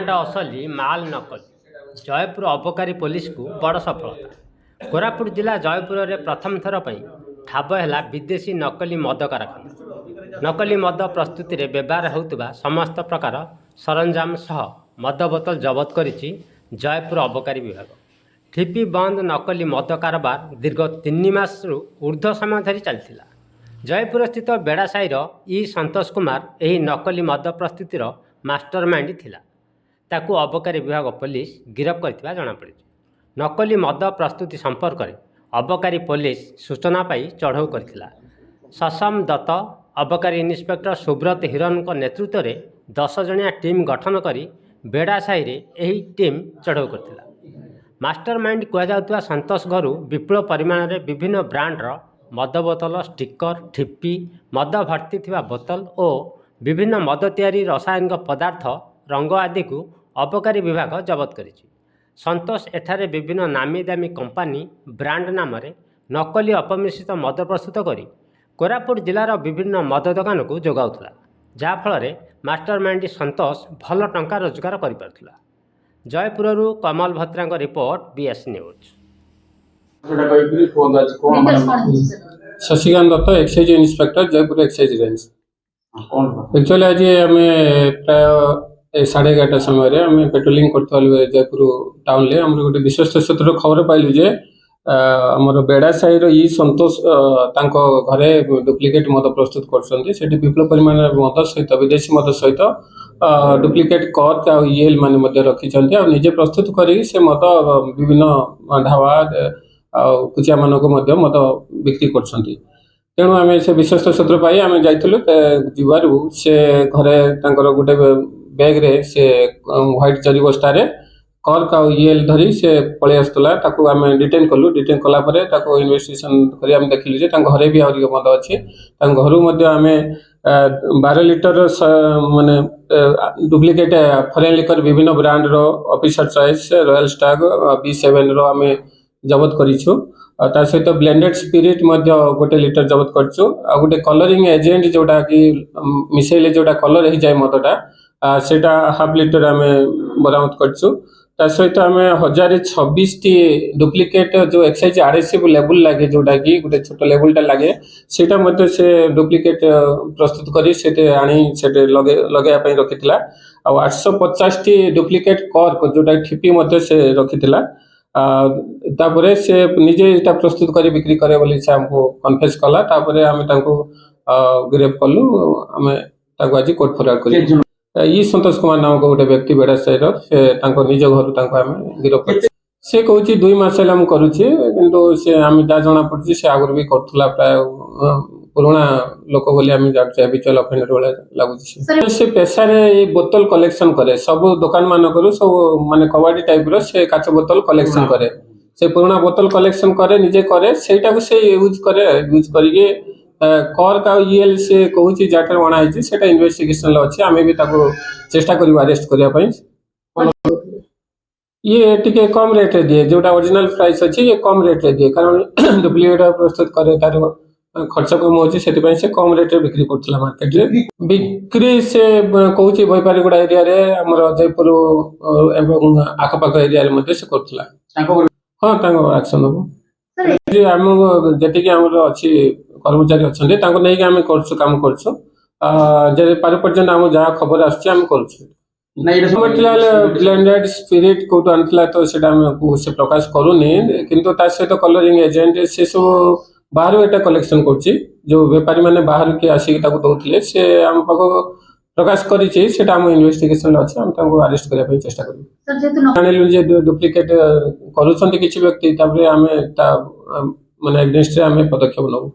Brand असली माल नकली जयपुर अबकारी पुलिस को बड़ सफलता। कोरापुट जिला जयपुर में प्रथम थर पर ठाब है विदेशी नकली मद कारखाना। नकली मद प्रस्तुति में व्यवहार होता समस्त प्रकार सरंजाम सह मद बोतल जबत करिछि जयपुर अबकारी विभाग। ठिपी बंद नकली मद कारोबार दीर्घ 3 मास ऊर्ध्व समय धरी चलता। जयपुर स्थित बेड़ासाईर ई संतोष कुमार यही नकली मद प्रस्तुतिर मास्टरमाइंड थिला। ताकू अबकारी विभाग पुलिस गिरफ्त करथिबा जଣା पड़िछि। नकली मद प्रस्तुति संपर्क में अबकारी पुलिस सूचना पाई चढ़ाऊ करथिला। ससम दत्त अबकारी इन्स्पेक्टर सुब्रत हिरन नेतृत्व में 10 जणिया टीम गठन करी बेड़ासाई रे एही टीम चढ़ाऊ करथिला। मास्टरमाइंड कहुवा संतोष घरू विपुल परिमाण में विभिन्न ब्रांडर मद बोतल स्टिकर ठिपी मद भर्ती थिबा बोतल और विभिन्न मद तैयारी रासायनिक पदार्थ रंग आदि को अबकारी विभाग जबत करिछि। संतोष एठारे विभिन्न नामी दामी कंपानी ब्रांड नाम नकली अपमिश्रित मद प्रस्तुत करी कोरापुट जिलार विभिन्न मद दुकान को जोगाउथला, जहाँफल मास्टरमाइंड संतोष भल टंका रोजगार करिपारुथला। Jeypore Kamal Bhatra report BS news. Shashikant Datta excise inspector Jeypore excise range. Actually आज आम प्राय 11:30 समय आम पेट्रोलिंग करता जयपुर टाउन में आम गोटे विश्वस्त सूत्र खबर पाइलु जे आमर बेड़ासाई ई संतोष घरे डुप्लिकेट मद प्रस्तुत कर विपुल परिमाण मद सहित विदेशी मद सहित डुप्लिकेट कर्क आ ईएल मान रखिंट निजे प्रस्तुत कर मद विभिन्न ढाबा कुचिया मानक मद बिक्री कर। तेणु आम से विश्वस्त सूत्र पाई आम जाइलु जीवारू से घरे गोटे बैग रे से व्हाइट जरी बस्तार कर्क आ ईएल धरी से पलि आसला। आम डिटेन कलु। डिटेन कलापर इन्वेस्टिगेशन कर देखिलु जे घरे भी आहरी मद अच्छी। घर आम 12 लिटर माने डुप्लिकेट फरेन लिकर विभिन्न ब्रांड रो Officer Choice Royal Stag B7 रो आम जबत करिछु। ता सहित ब्लेंडेड स्पिरिट गोटे लिटर जबत करछु। आ गोटे कलरिंग एजेंट जोटा कि मिसेले जोटा कलर हो जाए मदटा सेटा हाफ लिटर आम बरामद करछु। ता सहित आम 1026 डुप्लिकेट जो एक्साइज आरएसएफ लेबल लगे जोटा कि गोटे छोट लेबलटा लगे सेटा मते से डुप्लिकेट प्रस्तुत करी सेटे आनी सेटे लगे रखिथिला। आ 850 डुप्लिकेट कर्क जोटा ठिपी मते से रखिथिला। तापरे से निजे इटा प्रस्तुत करी बिक्री करे बोली से हमको कन्फेस कला। तापरे आमे तांको गिरफ्त कलु। आमे तांको आज कोर्ट फरवर्ड करी ई संतोष कुमार नामक गोटे व्यक्ति बेड़ासाई से निज घर आम गिरफ्त कर। से कहूँ 2 मास है करुचे किंतु से आम जहाँ जना पड़ी से आगुरी भी करुला प्राय पुराना लोक बोली आम जान हैबिचुअल अफेंडर भाई लगुच। से पेशा बोतल कलेक्शन करे सब दुकान मान सब माने कबाड़ी टाइप रो से काच बोतल कलेक्शन करे। से पुराना बोतल कलेक्शन करे निजे करे सेटा से यूज करके कर्क आ ईएल से कहूँ जहाँ बना से इन्वेस्टिगेशन अच्छे। आम भी चेष्टा करूँ अरेस्ट करने। ये टिके कम रेट दिए जोटा ओरिजिनल प्राइस अच्छी ये कम रेट दिए कारण डुप्लिकेट प्रस्तुत करे तार खर्च कम होची से कम रेट रे बिक्री करथला मार्केट रे। बिक्री से कहूँ भईपारीगुड़ा एरिया रे हमर जयपुर एवं आखपाख एरिया रे मध्ये से करथला। हाँ तांको एक्शन हो जे हम जेतिके हमर अछि कर्मचारी अछन्ते तांको नै कि हम करछु काम करछु। जे पार पर्यंत हम जा खबर आछि हम करछु। मटेरियल ब्लेंडेड स्पिरिट कोट आनला तो सेटा हम से प्रकाश करूनी किंतु ता सहित कलरिंग एजेंट से सब बाहर एटा कलेक्शन करछि जो व्यापारी माने बाहर के आसी ताको दउथिले से हम पाको प्रकाश करिछि सेटा हम इन्वेस्टिगेशन अछि। हम ताको अरेस्ट करिया पे चेष्टा करू। सर जेतु जानिलु जे डुप्लिकेट करूछन्ते किछि व्यक्ति तापरे हमें ता माने अगेंस्ट रे हमें पदक्षेप नबु।